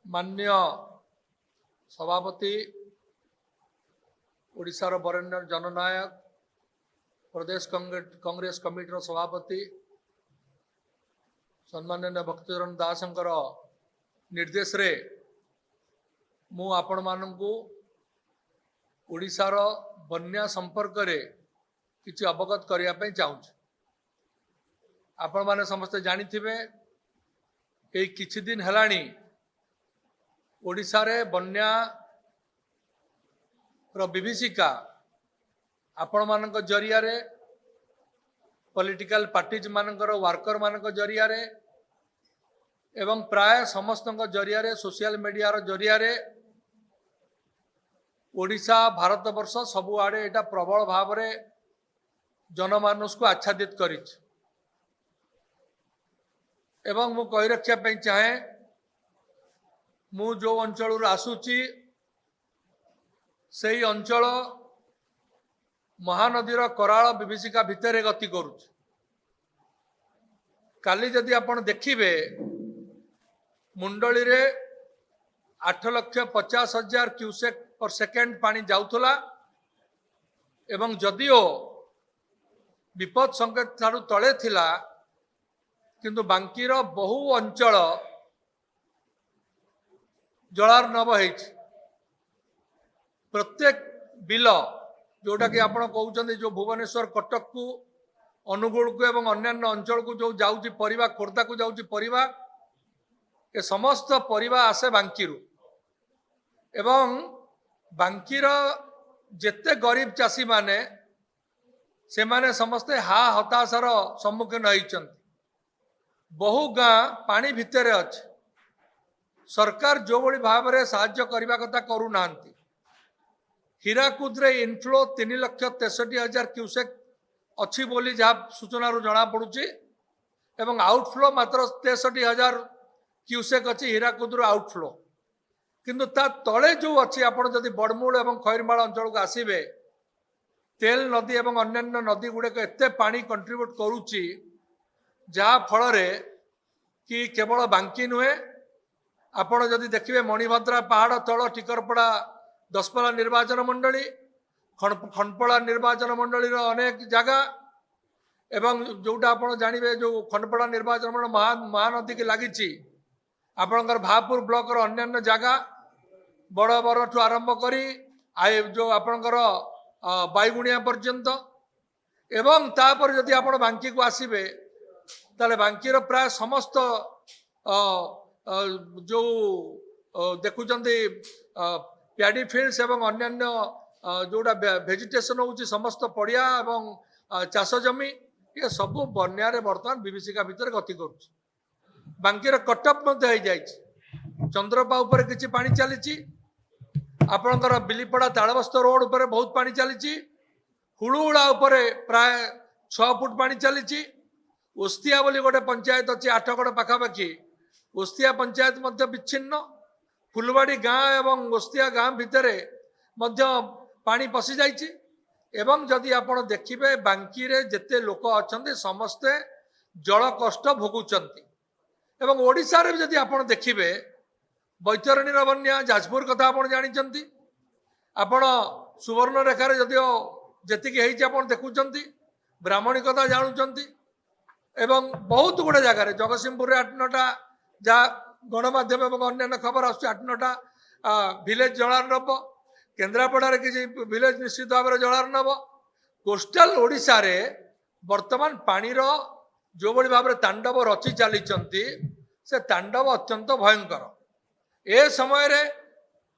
माननीय सभापति ओडिशार बरेण्य जननायक प्रदेश कांग्रेस कमिटीर सभापति सम्माननीय भक्तिचरण दासंकर निर्देश रे मु आपण मानकु ओडिशार बन्या संपर्क रे किछि अवगत करिया पे चाहूँ। आपण माने समस्ते जानिथिबे एई किछि दिन हेलाणी ओडिशा रे बन्या विभीषिका आपण मानक जरिया रे पॉलिटिकल पार्टीज मानकर वर्कर मानक जरिया रे एवं प्राय समस्त जरिया रे सोशल मीडिया रो जरिया रे ओडिशा भारत वर्ष सबुआड़े एटा प्रबल भाव रे जनमानस को आच्छादित करिछ। एवं मु कहि रखिया पे चाहे मु जो अंचल आसुची से अंचल महानदीर कराल विभीषिका भितर गति करुछ। काली जदि आपण देखिबे मुंडली रे 8,50,000 क्यूसेक पर सेकेंड पानी जाउथला एवं जदिओ विपद संकेत ठारू तले थिला किंतु बांकीर बहु अंचल जलार्णव होइछ। प्रत्येक बिल जोटा कि आपण कहउछन्ती जो भुवनेश्वर कटक को अनुगुल को एवं अन्यान्य अंचल को जो जाउची परिवा खोर्धा को जाउची परिवा ए समस्त परिवा आसे बांकीरु एवं बांकीर जेते गरीब चाषी माने से माने समस्ते हा हताशार सम्मुखीन होइछन्ति। बहु गाँ पानी भितरे अछि। सरकार जो बड़ी भाव में साहाय्य करने कथा करू नांती। हीराकुद रे इनफ्लो 3,63,000 क्यूसेक अच्छी बोली जहाँ सूचना जना पड़ुची एवं आउटफ्लो मात्र 63,000 क्यूसेक अच्छी हीराकुद रो आउटफ्लो किंतु ता तले जो अच्छी आपण जदि बड़मूल एवं खैरमाल अंचल को आसीबे तेल नदी एवं अन्यान्य नदी गुड़े एते पानी कंट्रीब्यूट करुची जहाँ फल कि केवल बांकी नुहे आपण जदि देखिए मणिभद्रा पहाड़ तल टिकरपड़ा दसपल्ला निर्वाचन मंडली खनपड़ा निर्वाचन मंडली अनेक जगह एवं जोटा आप जानवे जो खनपड़ा निर्वाचन मंडल महानदी की लगी आपणकर भापुर ब्लॉक अन्यान्य जगह बड़ बड़ ठू आरंभ करी जो आपणकर बैगुणिया पर्यंत एवं तापर जदि आप बांकी को आसबे ताले बांकीर प्राय समस्त जो देखुंत प्याडी फील्ड्स एवं अन्यान्य जोड़ा वेजिटेशन होची समस्त पड़िया एवं चाष जमी ये सब बन्या बर्तमान विभीषिका भितर गति करुच्ची। बांकीर कटअप हो जाए चंद्रपा उपर किछि पानी चली आपणकर बिलीपड़ा तालबस्त रोड उपर बहुत पानी चली हुड़ुहुड़ा उपर प्राय 6 फुट पानी चली ओस्तिया बोली गोटे पंचायत अच्छी 8गड़ पाखापाखि ओस्तिया पंचायत मध्य विच्छिन्न फुलवाड़ी गाँ एवं ओस्तिया गाँ भितर मध्य पानी पशि जाइछि एवं जदि आपण देखिबे बांकी रे जेते लोक अछन्ते समस्ते जल कष्ट भोगुचंती एवं ओडिशा रे जदि आपण देखिबे बैतरणी बन्या जाजपुर कथा आपण जानिचंती आपण सुवर्णरेखा जदिओ जेतिकी हेइछि आपण देखुचंती ब्राह्मणी कथा जानुचंती एवं बहुत गुड़े जगार जगतसिंहपुर 8-9टा जहाँ गणमाध्यम एवं अन्य खबर आस 8-9टा विलेज जलार्णव केन्द्रापड़ा किसी विलेज निश्चित भाव में जलार्णव कोस्टाल ओडिशा रे वर्तमान पानीर जो बड़ी भाव में तांडव रचि चली से तांडव अत्यंत भयंकर ए समय रे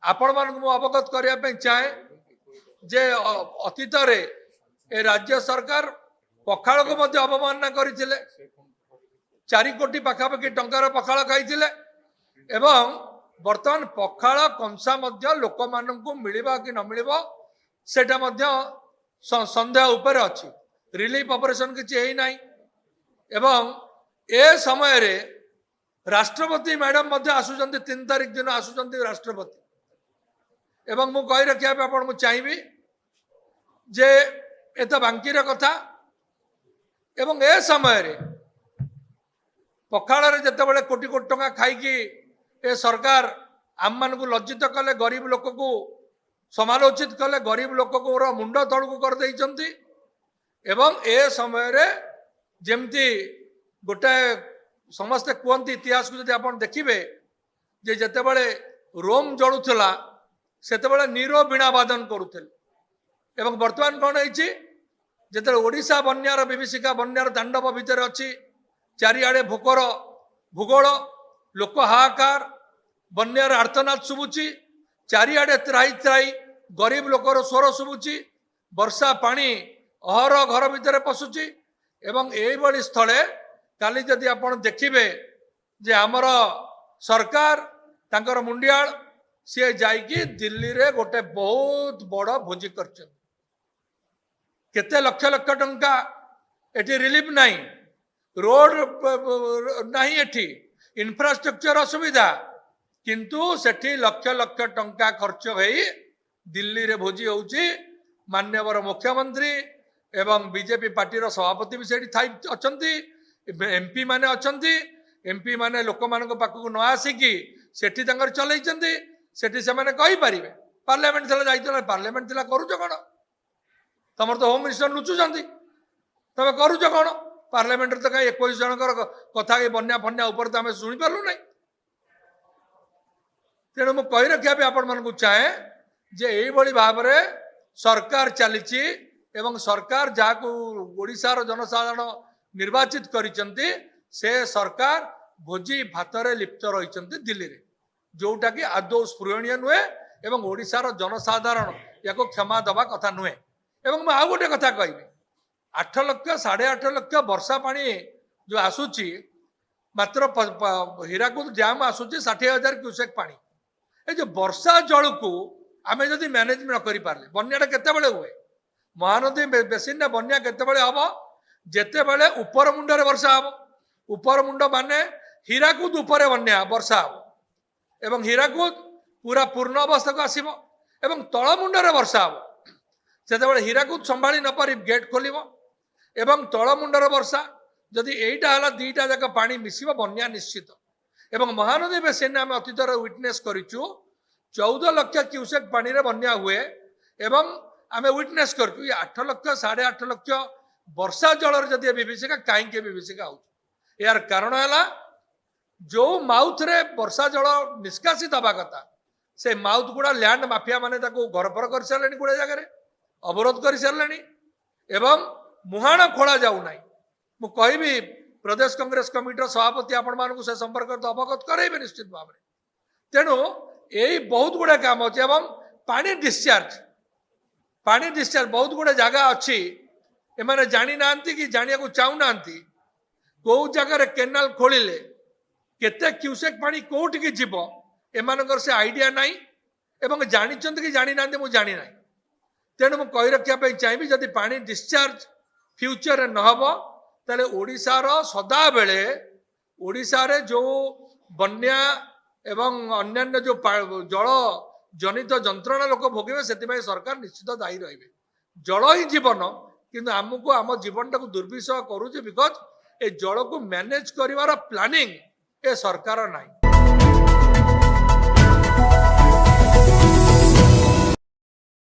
आपण मान अवगत करने चाहे जे अतीत रे ए राज्य सरकार पखाड़ को मध्य अवमानना करथिले 4 कोटी पाखापाखि टंकार पखाड़ खाइथिले एवं वर्तमान पखाड़ कंसा मध्य लोक माननकु मिलिबा कि न मिलिबो सेटा मध्य संदेह उपर अछि। रिलीफ ऑपरेशन किछि हेइ नाही एवं ए समय रे राष्ट्रपति मैडम मध्य आसुचंती 3 तारिख दिन आसुचंती राष्ट्रपति एवं मु कहि रखिया पे आपण मु चाहिबी जे एत बांकीर कथा एवं ए समय रे पखाड़ जिते बड़े कोटी कोटी टंका खाई ए सरकार आम मान को लज्जित कले गरीब लोक को समालोचित कले गरीब लोक को मुंड तलू कर देइचंती एवं ए समय रे जेमती गोटे समस्ते कहते इतिहास को जब आप देखिए जे जेते बड़े रोम जलुला सेते बड़े नीरो बीणा वादन करुले एवं वर्तमान कौन है जिते ओडिशा बन्यार विभीषिका बन्यार तांडव भितर अच्छी चारिआडे भोकर भूगोल लोक हाहाकार बन्यार आर्तनाद शुभुची चारिआडे त्राई त्राई गरीब लोकर स्वर शुभुची वर्षा पानी अहर घर भितर पशुची एवं यही स्थले काली जदि आपण देखिबे जे आमर सरकार तांकर मुंडियाल सी जाइकी दिल्ली रे गोटे बहुत बड़ भोजी कर केते लक्ष लक्ष टंका एटी रिलीफ नहीं रोड नहीं एटी इंफ्रास्ट्रक्चर असुविधा किंतु सेठी लक्ष लक्ष टंका खर्च भई दिल्ली रे भोजी होउची मान्यवर मुख्यमंत्री एवं बीजेपी पार्टी सभापति भी सेठी थाई अछंती एमपी माने अछंती एमपी माने लोक मानक पाखु न आसिकी सेठी तंगर चलैचंती सेठी से माने कहि परिबे पार्लियामेंट थला जाइतला पार्लियामेंट थला करूछ कोन तमर तो होम मिनिस्टर लुचुचंती तमे करूछ कोन पार्लियामेंट तो कहीं 21 जनकर कथा बन्या फन्या ऊपर तो आम शुणी पार्लु ना तेणु मुझे कही रखा आपण मान चाहे जे यही भाव में सरकार चली सरकार जहाँ ओडिशार जनसाधारण निर्वाचित करिसेंती से सरकार भोजी भातरे लिप्त रही दिल्ली रे जोटा कि आदौ स्पृहणीय नुहे एवं ओडिशार जनसाधारण या क्षमा दबा कथा नुहे एवं मुझे आउ गोटे कथा कहि 8 लक्ष 8.5 लक्ष वर्षा पानी जो आसूची मात्र हीराकुद डैम आसूची 60,000 क्यूसेक पानी ए जो वर्षा जल को आम जदि मैनेज न कर पारे बन्या केते हुए महानदी बेसिन बन्या केते हम जिते बड़े उपर मुंडे वर्षा हम उपर मुंड माने हीराकुद उपर बन्या वर्षा हम एवं हीराकुद पूरा पूर्ण अवस्था को आसब एवं तल मुंडे वर्षा हम से हीराकुद संभाली न पारि गेट खोल एवं तल मुंडर वर्षा जदि एटा है दीटा जाक पानी मिसिब बन्या निश्चित एवं महानदी बेसिन आम अतीतर विटनेस करूँ 14 लक्ष क्यूसेक पानी रे बन्या हुए एवं आम विटनेस करूँ 8 लक्ष 8.5 लक्ष वर्षा जल जदि विभीषिका कहीं विभीषिका हो यार कारण है जो माउथ रे वर्षा जल निष्कासित हवा कथा से माउथ गुड़ा लैंड माफिया माने घरफर कर सारे गुड़े जगह अवरोध कर सारे एवं मुहाण खोला जाऊ ना मु कहबी प्रदेश कांग्रेस कमिटी सभापति आपण मानक से संपर्क तो अवगत करेबे निश्चित भाव में तेणु यही बहुत गुड़े काम अच्छे एवं पानी डिस्चार्ज बहुत गुड़े जगह अच्छी एमाने जानी नांती कि जानिया को चाहू नांती को जगह केनाल खोलिले केते क्यूसेक पानी कोठी की जीव एमानकर से आइडिया नहीं एवं जानिचंती कि जानी नांती मु जानी नहीं तेणु मु कहि रखिया चाहिए जदि पानी डिस्चार्ज फ्यूचर नहब ताले ओडिशार सदा बेले ओडिशारे जो बन्या एवं अन्यान्य जो जल जनित जंत्रणा लोक भोगे से सरकार निश्चित दायी रही जल ही जीवन किंतु आमको आम जीवन टाक दुर्विषह करुचे बिकज ए जल को मैनेज करिवार प्लानिंग ए सरकार नहीं।